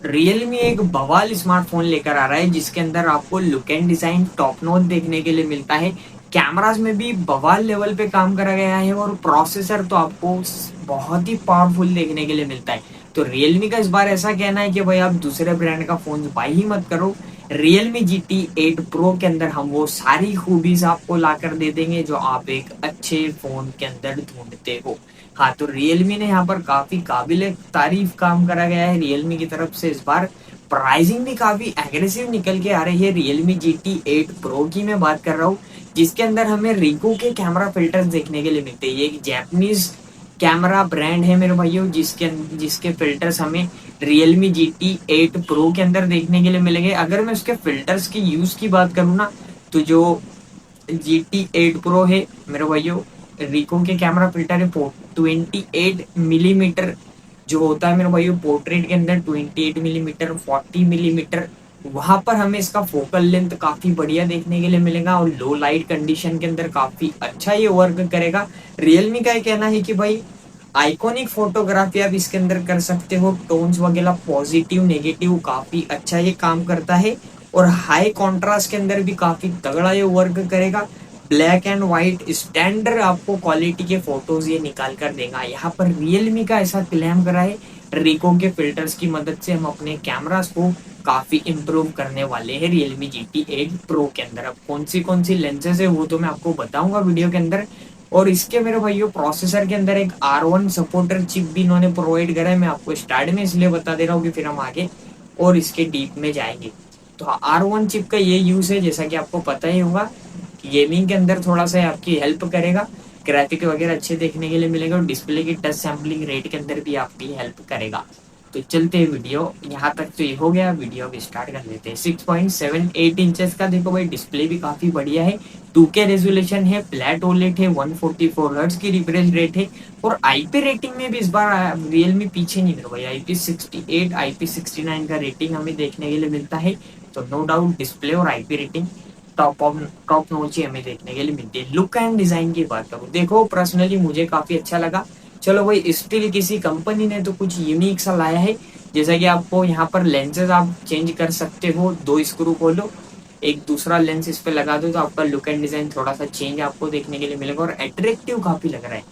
Realme एक बवाल smartphone लेकर आ रहा है जिसके अंदर आपको look and design top notch देखने के लिए मिलता है। कैमरास में भी बवाल लेवल पे काम करा गया है और प्रोसेसर तो आपको बहुत ही पावरफुल देखने के लिए मिलता है। तो रियलमी का इस बार ऐसा कहना है कि भाई आप दूसरे ब्रांड का फोन बाई ही मत करो। रियलमी GT 8 प्रो के अंदर हम वो सारी खूबीज आपको लाकर दे देंगे जो आप एक अच्छे फोन के अंदर ढूंढते हो। हाँ, तो रियलमी ने यहाँ पर काफी काबिल तारीफ काम करा गया है रियलमी की तरफ से। इस बार प्राइसिंग भी काफी एग्रेसिव निकल के आ रही है। रियलमी GT 8 प्रो की मैं बात कर रहा हूँ, जिसके अंदर हमें रिको के कैमरा फिल्टर्स देखने के लिए मिलते हैं। ये एक जैपनीज कैमरा ब्रांड है मेरे भाइयों, जिसके जिसके फिल्टर्स हमें रियलमी GT 8 प्रो के अंदर देखने के लिए मिलेंगे। अगर मैं उसके फिल्टर्स की यूज की बात करूँ ना, तो जो GT 8 प्रो है मेरे भाइयों, रिको के कैमरा फिल्टर है 28 मिलीमीटर जो होता है मेरे भाइयों पोर्ट्रेट के अंदर, 28 मिलीमीटर 40 मिलीमीटर, वहां पर हमें इसका फोकल लेंथ काफी बढ़िया देखने के लिए मिलेगा और लो लाइट कंडीशन के अंदर काफी अच्छा ये वर्क करेगा। रियलमी का ये कहना है कि भाई आइकॉनिक फोटोग्राफी आप इसके अंदर कर सकते हो, टोन्स वगैरह पॉजिटिव नेगेटिव काफी अच्छा ये काम करता है और हाई कॉन्ट्रास्ट के अंदर भी काफी तगड़ा ये वर्क करेगा। ब्लैक एंड व्हाइट स्टैंडर्ड आपको क्वालिटी के फोटोज ये निकाल कर देगा। यहाँ पर रियलमी का ऐसा क्लेम करा है, रिको के फिल्टर्स की मदद से हम अपने कैमरास को काफी इंप्रूव करने वाले हैं रियलमी GT 8 प्रो के अंदर। अब कौन सी लेंसेज है वो तो मैं आपको बताऊंगा वीडियो के अंदर। और इसके मेरे भाइयों प्रोसेसर के अंदर एक R1 सपोर्टर चिप भी इन्होंने प्रोवाइड करा है। मैं आपको स्टार्ट में इसलिए बता दे रहा हूँ कि फिर हम आगे और इसके डीप में जाएंगे। तो R1 चिप का ये यूज है, जैसा कि आपको पता ही होगा, गेमिंग के अंदर थोड़ा सा आपकी हेल्प करेगा, ग्राफिक वगैरह अच्छे देखने के लिए मिलेगा और डिस्प्ले की टच सैम्पलिंग रेट के अंदर भी आपकी हेल्प करेगा। तो चलते हैं वीडियो, यहाँ तक तो ये हो गया, वीडियो अब स्टार्ट कर लेते हैं। 6.78 इंचेस का देखो भाई डिस्प्ले भी काफी बढ़िया है, 2K रेजोल्यूशन है, फ्लैट ओलेट है, 144 हर्ट्ज की रिफ्रेश रेट है और IP रेटिंग में भी इस बार रियलमी पीछे नहीं रहा भाई। IP68 IP69 का रेटिंग हमें देखने के लिए मिलता है। तो नो डाउट डिस्प्ले और IP रेटिंग टॉप नॉच ही हमें देखने के लिए मिलती है। लुक एंड डिजाइन की बात करूँ, देखो पर्सनली मुझे काफी अच्छा लगा। चलो भाई, स्टिल किसी कंपनी ने तो कुछ यूनिक सा लाया है, जैसा कि आपको यहाँ पर लेंसेज आप चेंज कर सकते हो, 2 स्क्रू खोलो एक दूसरा लेंस इस पे लगा दो तो आपका लुक एंड डिजाइन थोड़ा सा चेंज आपको देखने के लिए मिलेगा और अट्रैक्टिव काफी लग रहा है।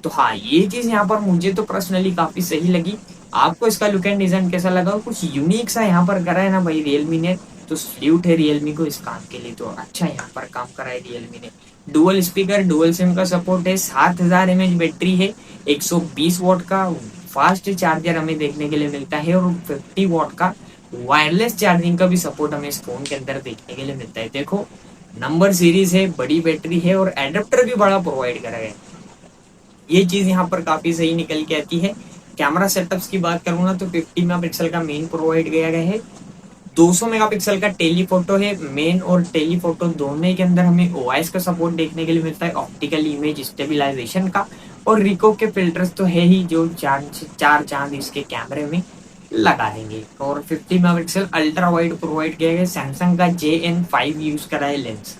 तो हाँ, ये चीज यहाँ पर मुझे तो पर्सनली काफी सही लगी। आपको इसका लुक एंड डिजाइन कैसा लगा? कुछ यूनिक सा यहाँ पर करा है ना भाई रियलमी ने, तो सल्यूट है रियलमी को इस काम के लिए। तो अच्छा यहाँ पर काम करा है रियलमी ने। डुअल स्पीकर डुअल सिम का सपोर्ट है, 7000 mAh बैटरी है, 120 वॉट का फास्ट चार्जर हमें देखने के लिए मिलता है और 50 वॉट का वायरलेस चार्जिंग का भी सपोर्ट हमें इस फोन के अंदर देखने के लिए मिलता है। देखो, नंबर सीरीज है, बड़ी बैटरी है और एडेप्टर भी बड़ा प्रोवाइड करा गया है। ये चीज यहाँ पर काफी सही निकल के आती है। कैमरा सेटअप्स की बात करूँ ना, तो 50 मेगापिक्सल का मेन प्रोवाइड किया गया है, 200 मेगापिक्सल का टेलीफोटो है। मेन और टेलीफोटो दोनों के अंदर हमें OIS का सपोर्ट देखने के लिए मिलता है, ऑप्टिकल इमेज स्टेबिलाईजेशन का। और रिको के फिल्टर्स तो है ही जो चार चांद इसके कैमरे में लगा देंगे। और 50 मेगापिक्सल अल्ट्रा वाइड प्रोवाइड किया गया, सैमसंग का JN5 यूज करा है लेंस।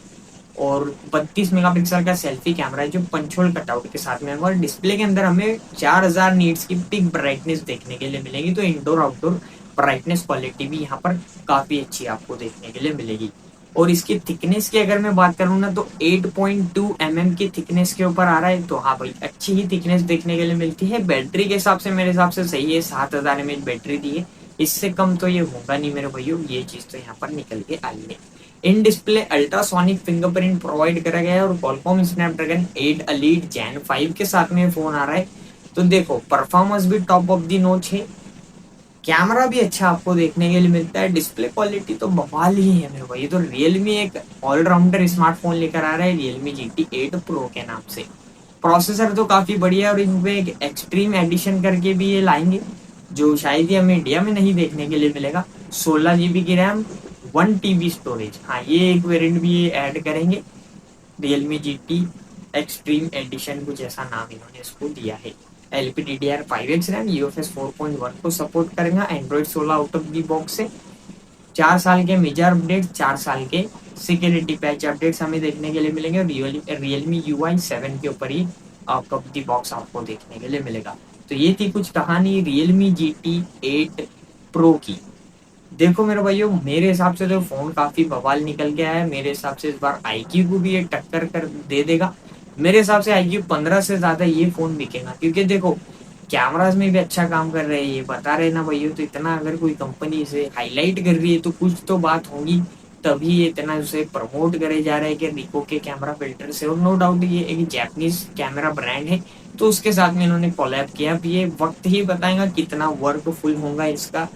और 32 मेगापिक्सल का सेल्फी कैमरा है जो पंचोल कटआउट के साथ में है। और डिस्प्ले के अंदर हमें 4000 नीट्स की पिक ब्राइटनेस देखने के लिए मिलेगी। तो इंडोर आउटडोर ब्राइटनेस क्वालिटी भी यहाँ पर काफी अच्छी आपको देखने के लिए मिलेगी। और इसकी थिकनेस की अगर मैं बात करूँ ना, तो 8.2 mm की थिकनेस के ऊपर आ रहा है। तो हाँ भाई, अच्छी ही थिकनेस देखने के लिए मिलती है। बैटरी के हिसाब से मेरे हिसाब से सही है, 7000 mAh बैटरी दी है, इससे कम तो ये होगा नहीं मेरे भैया। ये चीज तो यहाँ पर निकल के आई है। In display ultrasonic fingerprint provide करा गया है और क्वालकॉम स्नैपड्रैगन 8 एलीट जेन 5 के साथ में फोन आ रहा है। तो देखो, परफॉर्मेंस भी टॉप ऑफ दी नोच है, कैमरा भी अच्छा आपको देखने के लिए मिलता है, डिस्प्ले क्वालिटी तो बवाल ही है मेरे भाई। तो रियलमी एक ऑलराउंडर स्मार्टफोन लेकर आ रहा है रियलमी GT 8 प्रो के नाम से। प्रोसेसर तो काफी बढ़िया है और इनमें एक एक्सट्रीम एडिशन करके भी ये लाएंगे, जो शायद ही हमें इंडिया में नहीं देखने के लिए मिलेगा। 16 GB की रैम, 1 TB स्टोरेज, हाँ ये एक वेरिएंट भी ये ऐड करेंगे। रियलमी GT एक्सट्रीम एडिशन, कुछ ऐसा नाम इन्होंने इसको दिया है। LPDDR5X रैम, UFS 4.1 को सपोर्ट करेगा, Android 16 out of the box से। 4 साल के मेजर अपडेट, 4 साल के सिक्योरिटी पैच अपडेट्स हमें देखने के लिए मिलेंगे और रियलमी UI 7 के ऊपर ही आउट ऑफ दी बॉक्स आपको देखने के लिए मिलेगा। तो ये थी कुछ कहानी रियलमी GT 8 प्रो की। देखो मेरे भाइयों, मेरे हिसाब से तो फोन काफी बवाल निकल के आया है। मेरे हिसाब से इस बार आईक्यू को भी ये टक्कर कर दे देगा। मेरे हिसाब से आईक्यू 15 से ज्यादा ये फोन बिकेगा, क्योंकि देखो कैमराज में भी अच्छा काम कर रहे हैं, ये बता रहे ना भैया। तो इतना अगर कोई कंपनी इसे हाईलाइट कर रही है तो कुछ तो बात होगी, तभी ये इतना उसे प्रमोट करे जा रहा है कि रिको के कैमरा फिल्टर से। और नो डाउट ये एक जैपनीज कैमरा ब्रांड है, तो उसके साथ में इन्होंने कोलैब किया। अब ये वक्त ही बताएगा कितना वर्कफुल होगा इसका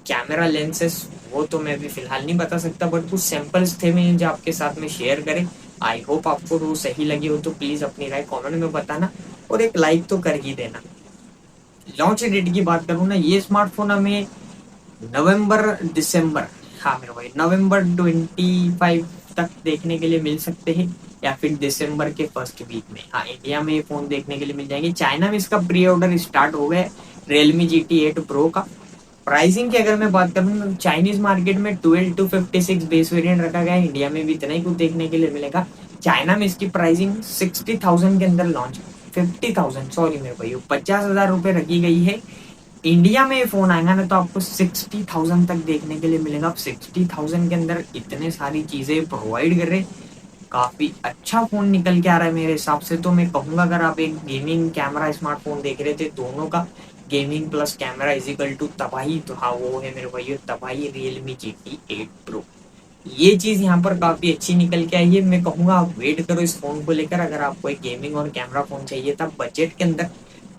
कैमरा लेंसेस, वो तो मैं भी फिलहाल नहीं बता सकता, बट कुछ सैंपल्स थे मैं जो आपके साथ में शेयर करें। आई होप आपको वो सही लगी हो, तो प्लीज अपनी राय कमेंट में बताना और एक लाइक तो कर ही देना। लॉन्च डेट की बात करूँ ना, ये स्मार्टफोन हमें नवंबर दिसंबर, हाँ मेरे भाई नवंबर 25 तक देखने के लिए मिल सकते हैं, या फिर दिसंबर के फर्स्ट वीक में। हाँ, इंडिया में ये फोन देखने के लिए मिल जाएंगे। चाइना में इसका प्री ऑर्डर स्टार्ट हो गया रियलमी GT8 प्रो का। प्राइसिंग की अगर मैं बात करूँ तो चाइनीज मार्केट में 12 to 56 बेस वेरिएंट रखा गया है, इंडिया में भी इतना ही कुछ देखने के लिए मिलेगा। चाइना में इसकी प्राइसिंग 60,000 के अंदर लॉन्च, 50,000 सॉरी मेरे भाई 50,000 रुपए रखी गई है। इंडिया में ये फोन आएगा ना तो आपको 60,000 तक देखने के लिए मिलेगा। अब 60,000 के अंदर इतने सारी चीजें प्रोवाइड कर रहे, काफी अच्छा फोन निकल के आ रहा है मेरे हिसाब से। तो मैं कहूंगा अगर आप एक गेमिंग कैमरा स्मार्टफोन देख रहे थे, दोनों का gaming plus camera is equal to तबाही, तो हाँ वो है मेरे भाई तबाही रियलमी GT8 प्रो। ये चीज यहाँ पर काफी अच्छी निकल के आई है। मैं कहूंगा आप वेट करो इस फोन को लेकर। अगर आपको एक गेमिंग और कैमरा फोन चाहिए था बजट के अंदर,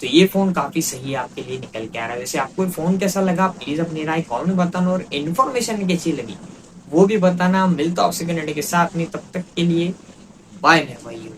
तो ये फोन काफी सही आपके लिए निकल के आ रहा है। वैसे आपको ये फोन कैसा लगा प्लीज अपनी राय कॉल में बताना, और इन्फॉर्मेशन कैसी लगी वो भी बताना। मिलता हूँ आपसे कनेक्ट के साथ में, तब तक के लिए बाय मेरे भाई।